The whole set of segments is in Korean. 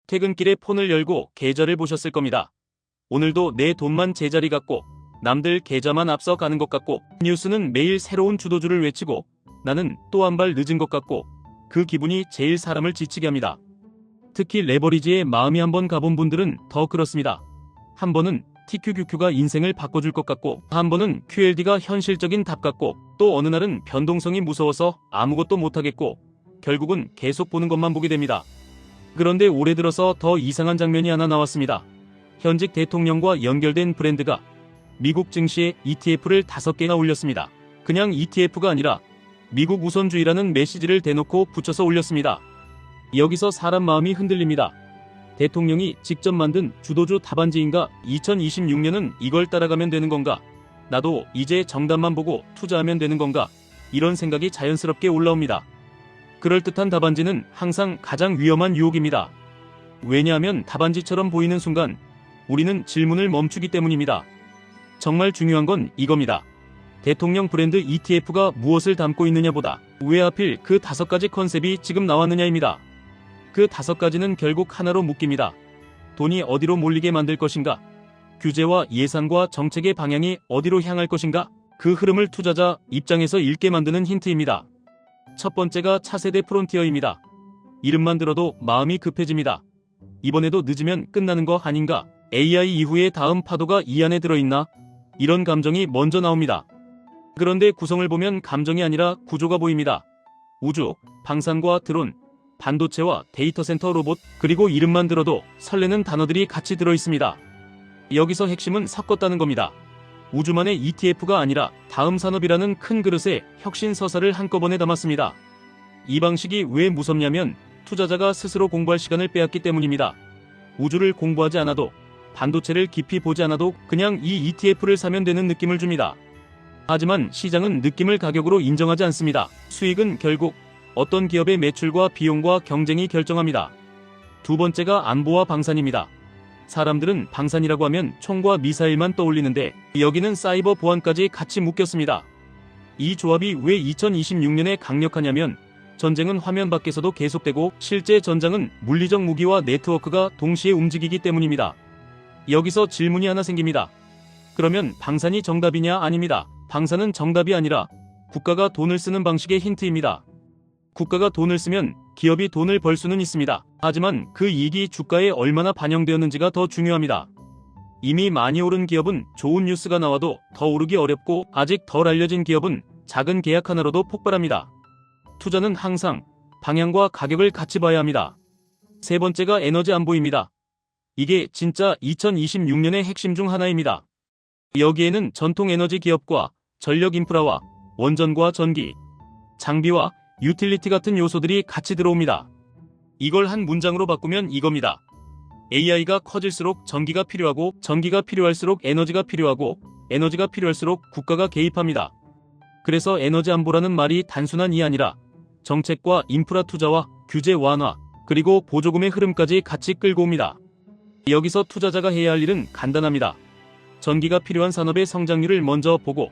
퇴근길에 폰을 열고 계좌를 보셨을 겁니다. 오늘도 내 돈만 제자리 같고 남들 계좌만 앞서 가는 것 같고 뉴스는 매일 새로운 주도주를 외치고 나는 또 한 발 늦은 것 같고 그 기분이 제일 사람을 지치게 합니다. 특히 레버리지에 마음이 한번 가본 분들은 더 그렇습니다. 한 번은 TQQQ가 인생을 바꿔줄 것 같고 한 번은 QLD가 현실적인 답 같고 또 어느 날은 변동성이 무서워서 아무것도 못하겠고 결국은 계속 보는 것만 보게 됩니다. 그런데 올해 들어서 더 이상한 장면이 하나 나왔습니다. 현직 대통령과 연결된 브랜드가 미국 증시에 ETF를 5개나 올렸습니다. 그냥 ETF가 아니라 미국 우선주의라는 메시지를 대놓고 붙여서 올렸습니다. 여기서 사람 마음이 흔들립니다. 대통령이 직접 만든 주도주 답안지인가? 2026년은 이걸 따라가면 되는 건가? 나도 이제 정답만 보고 투자하면 되는 건가? 이런 생각이 자연스럽게 올라옵니다. 그럴듯한 답안지는 항상 가장 위험한 유혹입니다. 왜냐하면 답안지처럼 보이는 순간 우리는 질문을 멈추기 때문입니다. 정말 중요한 건 이겁니다. 대통령 브랜드 ETF가 무엇을 담고 있느냐보다 왜 하필 그 5가지 컨셉이 지금 나왔느냐입니다. 그 5가지는 결국 하나로 묶입니다. 돈이 어디로 몰리게 만들 것인가? 규제와 예산과 정책의 방향이 어디로 향할 것인가? 그 흐름을 투자자 입장에서 읽게 만드는 힌트입니다. 첫 번째가 차세대 프론티어입니다. 이름만 들어도 마음이 급해집니다. 이번에도 늦으면 끝나는 거 아닌가? AI 이후의 다음 파도가 이 안에 들어있나? 이런 감정이 먼저 나옵니다. 그런데 구성을 보면 감정이 아니라 구조가 보입니다. 우주, 방산과 드론, 반도체와 데이터 센터 로봇, 그리고 이름만 들어도 설레는 단어들이 같이 들어있습니다. 여기서 핵심은 섞었다는 겁니다. 우주만의 ETF가 아니라 다음 산업이라는 큰 그릇에 혁신 서사를 한꺼번에 담았습니다. 이 방식이 왜 무섭냐면 투자자가 스스로 공부할 시간을 빼앗기 때문입니다. 우주를 공부하지 않아도 반도체를 깊이 보지 않아도 그냥 이 ETF를 사면 되는 느낌을 줍니다. 하지만 시장은 느낌을 가격으로 인정하지 않습니다. 수익은 결국 어떤 기업의 매출과 비용과 경쟁이 결정합니다. 두 번째가 안보와 방산입니다. 사람들은 방산이라고 하면 총과 미사일만 떠올리는데 여기는 사이버 보안까지 같이 묶였습니다. 이 조합이 왜 2026년에 강력하냐면 전쟁은 화면 밖에서도 계속되고 실제 전장은 물리적 무기와 네트워크가 동시에 움직이기 때문입니다. 여기서 질문이 하나 생깁니다. 그러면 방산이 정답이냐? 아닙니다. 방산은 정답이 아니라 국가가 돈을 쓰는 방식의 힌트입니다. 국가가 돈을 쓰면 기업이 돈을 벌 수는 있습니다. 하지만 그 이익이 주가에 얼마나 반영되었는지가 더 중요합니다. 이미 많이 오른 기업은 좋은 뉴스가 나와도 더 오르기 어렵고 아직 덜 알려진 기업은 작은 계약 하나로도 폭발합니다. 투자는 항상 방향과 가격을 같이 봐야 합니다. 세 번째가 에너지 안보입니다. 이게 진짜 2026년의 핵심 중 하나입니다. 여기에는 전통 에너지 기업과 전력 인프라와 원전과 전기, 장비와 유틸리티 같은 요소들이 같이 들어옵니다. 이걸 한 문장으로 바꾸면 이겁니다. AI가 커질수록 전기가 필요하고 전기가 필요할수록 에너지가 필요하고 에너지가 필요할수록 국가가 개입합니다. 그래서 에너지 안보라는 말이 단순한 이 아니라 정책과 인프라 투자와 규제 완화 그리고 보조금의 흐름까지 같이 끌고 옵니다. 여기서 투자자가 해야 할 일은 간단합니다. 전기가 필요한 산업의 성장률을 먼저 보고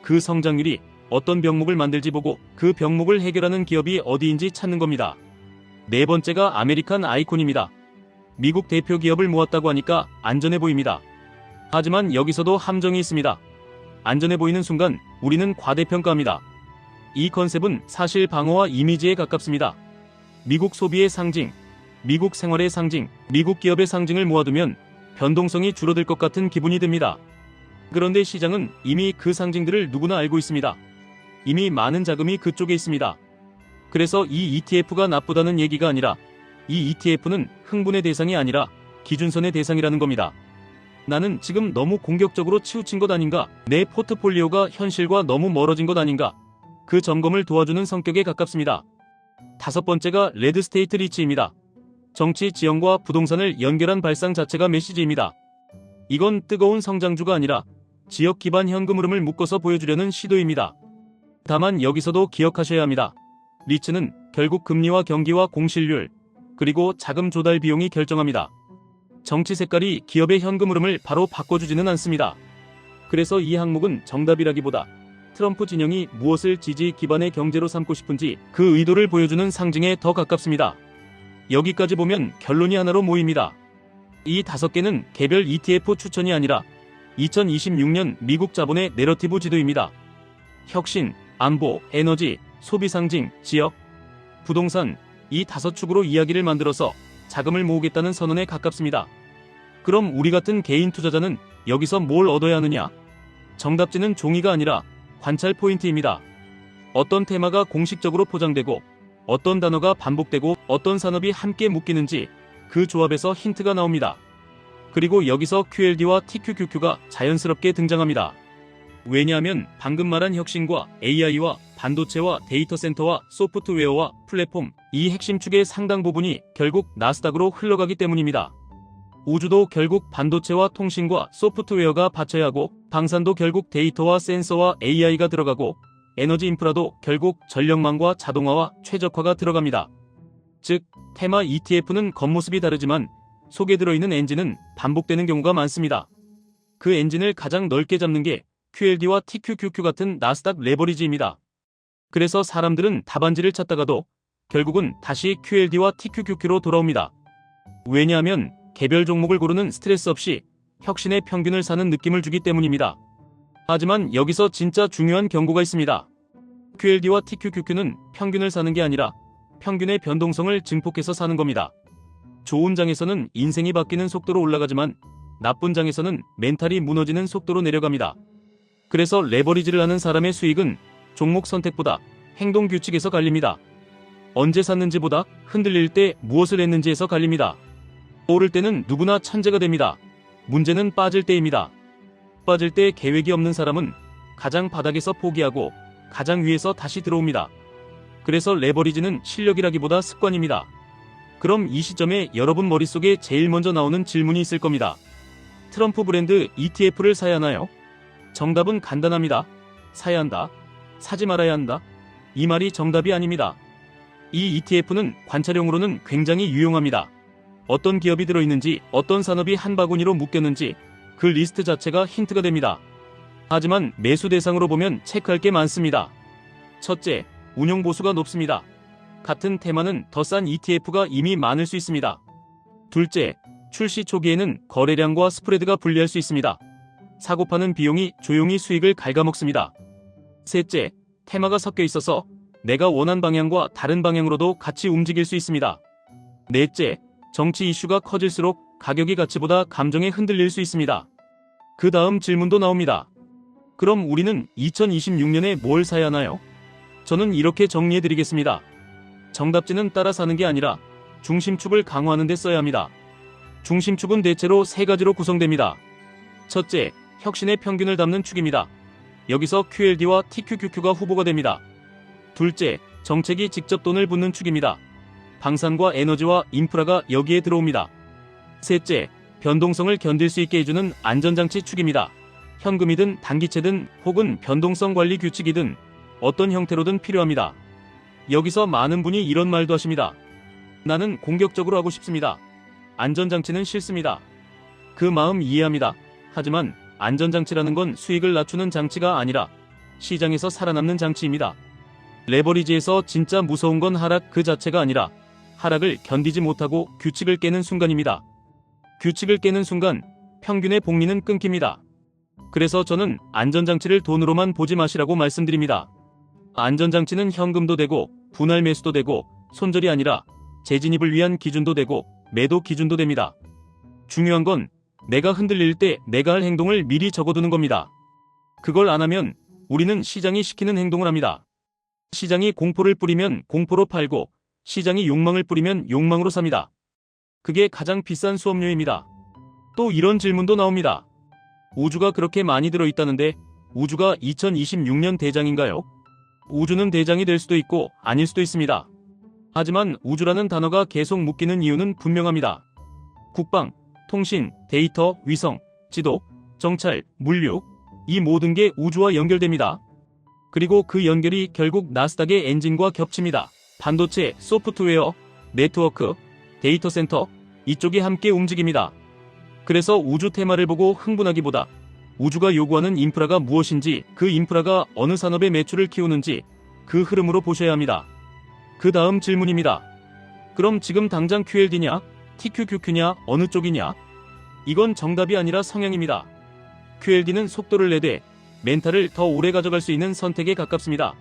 그 성장률이 어떤 병목을 만들지 보고 그 병목을 해결하는 기업이 어디인지 찾는 겁니다. 네 번째가 아메리칸 아이콘입니다. 미국 대표 기업을 모았다고 하니까 안전해 보입니다. 하지만 여기서도 함정이 있습니다. 안전해 보이는 순간 우리는 과대평가합니다. 이 컨셉은 사실 방어와 이미지에 가깝습니다. 미국 소비의 상징, 미국 생활의 상징, 미국 기업의 상징을 모아두면 변동성이 줄어들 것 같은 기분이 듭니다. 그런데 시장은 이미 그 상징들을 누구나 알고 있습니다. 이미 많은 자금이 그쪽에 있습니다. 그래서 이 ETF가 나쁘다는 얘기가 아니라 이 ETF는 흥분의 대상이 아니라 기준선의 대상이라는 겁니다. 나는 지금 너무 공격적으로 치우친 것 아닌가? 내 포트폴리오가 현실과 너무 멀어진 것 아닌가? 그 점검을 도와주는 성격에 가깝습니다. 다섯 번째가 레드 스테이트 리치입니다. 정치, 지형과 부동산을 연결한 발상 자체가 메시지입니다. 이건 뜨거운 성장주가 아니라 지역 기반 현금 흐름을 묶어서 보여주려는 시도입니다. 다만 여기서도 기억하셔야 합니다. 리츠는 결국 금리와 경기와 공실률, 그리고 자금 조달 비용이 결정합니다. 정치 색깔이 기업의 현금 흐름을 바로 바꿔주지는 않습니다. 그래서 이 항목은 정답이라기보다 트럼프 진영이 무엇을 지지 기반의 경제로 삼고 싶은지 그 의도를 보여주는 상징에 더 가깝습니다. 여기까지 보면 결론이 하나로 모입니다. 이 5개는 개별 ETF 추천이 아니라 2026년 미국 자본의 내러티브 지도입니다. 혁신, 안보, 에너지, 소비 상징, 지역, 부동산, 이 5축으로 이야기를 만들어서 자금을 모으겠다는 선언에 가깝습니다. 그럼 우리 같은 개인 투자자는 여기서 뭘 얻어야 하느냐? 정답지는 종이가 아니라 관찰 포인트입니다. 어떤 테마가 공식적으로 포장되고 어떤 단어가 반복되고 어떤 산업이 함께 묶이는지 그 조합에서 힌트가 나옵니다. 그리고 여기서 QLD와 TQQQ가 자연스럽게 등장합니다. 왜냐하면 방금 말한 혁신과 AI와 반도체와 데이터 센터와 소프트웨어와 플랫폼, 이 핵심 축의 상당 부분이 결국 나스닥으로 흘러가기 때문입니다. 우주도 결국 반도체와 통신과 소프트웨어가 받쳐야 하고, 방산도 결국 데이터와 센서와 AI가 들어가고, 에너지 인프라도 결국 전력망과 자동화와 최적화가 들어갑니다. 즉, 테마 ETF는 겉모습이 다르지만 속에 들어있는 엔진은 반복되는 경우가 많습니다. 그 엔진을 가장 넓게 잡는 게 QLD와 TQQQ 같은 나스닥 레버리지입니다. 그래서 사람들은 답안지를 찾다가도 결국은 다시 QLD와 TQQQ로 돌아옵니다. 왜냐하면 개별 종목을 고르는 스트레스 없이 혁신의 평균을 사는 느낌을 주기 때문입니다. 하지만 여기서 진짜 중요한 경고가 있습니다. QLD와 TQQQ는 평균을 사는 게 아니라 평균의 변동성을 증폭해서 사는 겁니다. 좋은 장에서는 인생이 바뀌는 속도로 올라가지만 나쁜 장에서는 멘탈이 무너지는 속도로 내려갑니다. 그래서 레버리지를 하는 사람의 수익은 종목 선택보다 행동 규칙에서 갈립니다. 언제 샀는지보다 흔들릴 때 무엇을 했는지에서 갈립니다. 오를 때는 누구나 천재가 됩니다. 문제는 빠질 때입니다. 빠질 때 계획이 없는 사람은 가장 바닥에서 포기하고 가장 위에서 다시 들어옵니다. 그래서 레버리지는 실력이라기보다 습관입니다. 그럼 이 시점에 여러분 머릿속에 제일 먼저 나오는 질문이 있을 겁니다. 트럼프 브랜드 ETF를 사야 하나요? 정답은 간단합니다. 사야 한다. 사지 말아야 한다. 이 말이 정답이 아닙니다. 이 ETF는 관찰용으로는 굉장히 유용합니다. 어떤 기업이 들어있는지, 어떤 산업이 한 바구니로 묶였는지 그 리스트 자체가 힌트가 됩니다. 하지만 매수 대상으로 보면 체크할 게 많습니다. 첫째, 운용 보수가 높습니다. 같은 테마는 더 싼 ETF가 이미 많을 수 있습니다. 둘째, 출시 초기에는 거래량과 스프레드가 불리할 수 있습니다. 사고 파는 비용이 조용히 수익을 갉아먹습니다. 셋째, 테마가 섞여 있어서 내가 원한 방향과 다른 방향으로도 같이 움직일 수 있습니다. 넷째, 정치 이슈가 커질수록 가격이 가치보다 감정에 흔들릴 수 있습니다. 그 다음 질문도 나옵니다. 그럼 우리는 2026년에 뭘 사야 하나요? 저는 이렇게 정리해드리겠습니다. 정답지는 따라 사는 게 아니라 중심축을 강화하는 데 써야 합니다. 중심축은 대체로 3가지로 구성됩니다. 첫째, 혁신의 평균을 담는 축입니다. 여기서 QLD와 TQQQ가 후보가 됩니다. 둘째, 정책이 직접 돈을 붓는 축입니다. 방산과 에너지와 인프라가 여기에 들어옵니다. 셋째, 변동성을 견딜 수 있게 해주는 안전장치 축입니다. 현금이든 단기채든 혹은 변동성 관리 규칙이든 어떤 형태로든 필요합니다. 여기서 많은 분이 이런 말도 하십니다. 나는 공격적으로 하고 싶습니다. 안전장치는 싫습니다. 그 마음 이해합니다. 하지만 안전장치라는 건 수익을 낮추는 장치가 아니라 시장에서 살아남는 장치입니다. 레버리지에서 진짜 무서운 건 하락 그 자체가 아니라 하락을 견디지 못하고 규칙을 깨는 순간입니다. 규칙을 깨는 순간 평균의 복리는 끊깁니다. 그래서 저는 안전장치를 돈으로만 보지 마시라고 말씀드립니다. 안전장치는 현금도 되고 분할 매수도 되고 손절이 아니라 재진입을 위한 기준도 되고 매도 기준도 됩니다. 중요한 건 내가 흔들릴 때 내가 할 행동을 미리 적어두는 겁니다. 그걸 안 하면 우리는 시장이 시키는 행동을 합니다. 시장이 공포를 뿌리면 공포로 팔고 시장이 욕망을 뿌리면 욕망으로 삽니다. 그게 가장 비싼 수업료입니다. 또 이런 질문도 나옵니다. 우주가 그렇게 많이 들어있다는데 우주가 2026년 대장인가요? 우주는 대장이 될 수도 있고 아닐 수도 있습니다. 하지만 우주라는 단어가 계속 묶이는 이유는 분명합니다. 국방, 통신, 데이터, 위성, 지도, 정찰, 물류, 이 모든 게 우주와 연결됩니다. 그리고 그 연결이 결국 나스닥의 엔진과 겹칩니다. 반도체, 소프트웨어, 네트워크, 데이터 센터, 이쪽이 함께 움직입니다. 그래서 우주 테마를 보고 흥분하기보다 우주가 요구하는 인프라가 무엇인지, 그 인프라가 어느 산업의 매출을 키우는지 그 흐름으로 보셔야 합니다. 그 다음 질문입니다. 그럼 지금 당장 QLD냐, TQQQ냐, 어느 쪽이냐? 이건 정답이 아니라 성향입니다. QLD는 속도를 내되 멘탈을 더 오래 가져갈 수 있는 선택에 가깝습니다.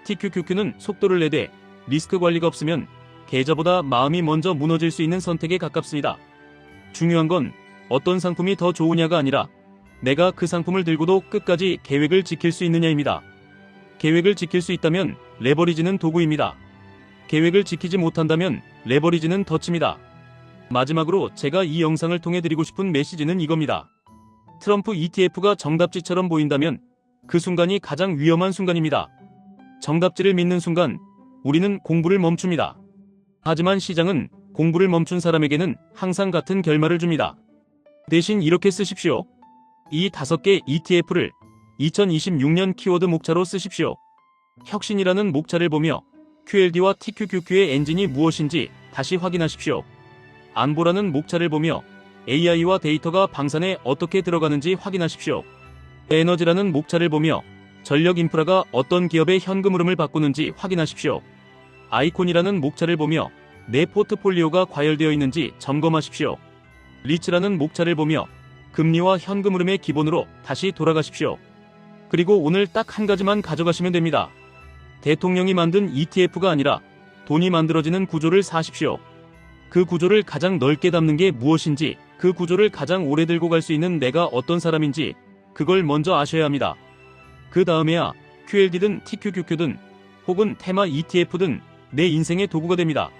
TQQQ는 속도를 내되 리스크 관리가 없으면 계좌보다 마음이 먼저 무너질 수 있는 선택에 가깝습니다. 중요한 건 어떤 상품이 더 좋으냐가 아니라 내가 그 상품을 들고도 끝까지 계획을 지킬 수 있느냐입니다. 계획을 지킬 수 있다면 레버리지는 도구입니다. 계획을 지키지 못한다면 레버리지는 덫입니다. 마지막으로 제가 이 영상을 통해 드리고 싶은 메시지는 이겁니다. 트럼프 ETF가 정답지처럼 보인다면 그 순간이 가장 위험한 순간입니다. 정답지를 믿는 순간 우리는 공부를 멈춥니다. 하지만 시장은 공부를 멈춘 사람에게는 항상 같은 결말을 줍니다. 대신 이렇게 쓰십시오. 이 5개 ETF를 2026년 키워드 목차로 쓰십시오. 혁신이라는 목차를 보며 QLD와 TQQQ의 엔진이 무엇인지 다시 확인하십시오. 안보라는 목차를 보며 AI와 데이터가 방산에 어떻게 들어가는지 확인하십시오. 에너지라는 목차를 보며 전력 인프라가 어떤 기업의 현금 흐름을 바꾸는지 확인하십시오. 아이콘이라는 목차를 보며 내 포트폴리오가 과열되어 있는지 점검하십시오. 리츠라는 목차를 보며 금리와 현금 흐름의 기본으로 다시 돌아가십시오. 그리고 오늘 딱 한 가지만 가져가시면 됩니다. 대통령이 만든 ETF가 아니라 돈이 만들어지는 구조를 사십시오. 그 구조를 가장 넓게 담는 게 무엇인지, 그 구조를 가장 오래 들고 갈 수 있는 내가 어떤 사람인지 그걸 먼저 아셔야 합니다. 그 다음에야 QLD든 TQQQ든 혹은 테마 ETF든 내 인생의 도구가 됩니다.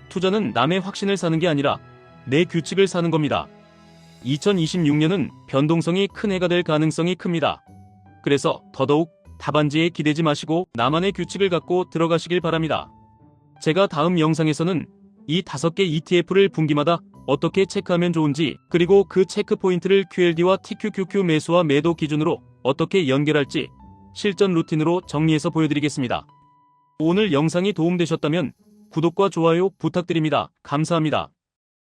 투자는 남의 확신을 사는 게 아니라 내 규칙을 사는 겁니다. 2026년은 변동성이 큰 해가 될 가능성이 큽니다. 그래서 더더욱 답안지에 기대지 마시고 나만의 규칙을 갖고 들어가시길 바랍니다. 제가 다음 영상에서는 이 5개 ETF를 분기마다 어떻게 체크하면 좋은지, 그리고 그 체크 포인트를 QLD와 TQQQ 매수와 매도 기준으로 어떻게 연결할지 실전 루틴으로 정리해서 보여드리겠습니다. 오늘 영상이 도움되셨다면 구독과 좋아요 부탁드립니다. 감사합니다.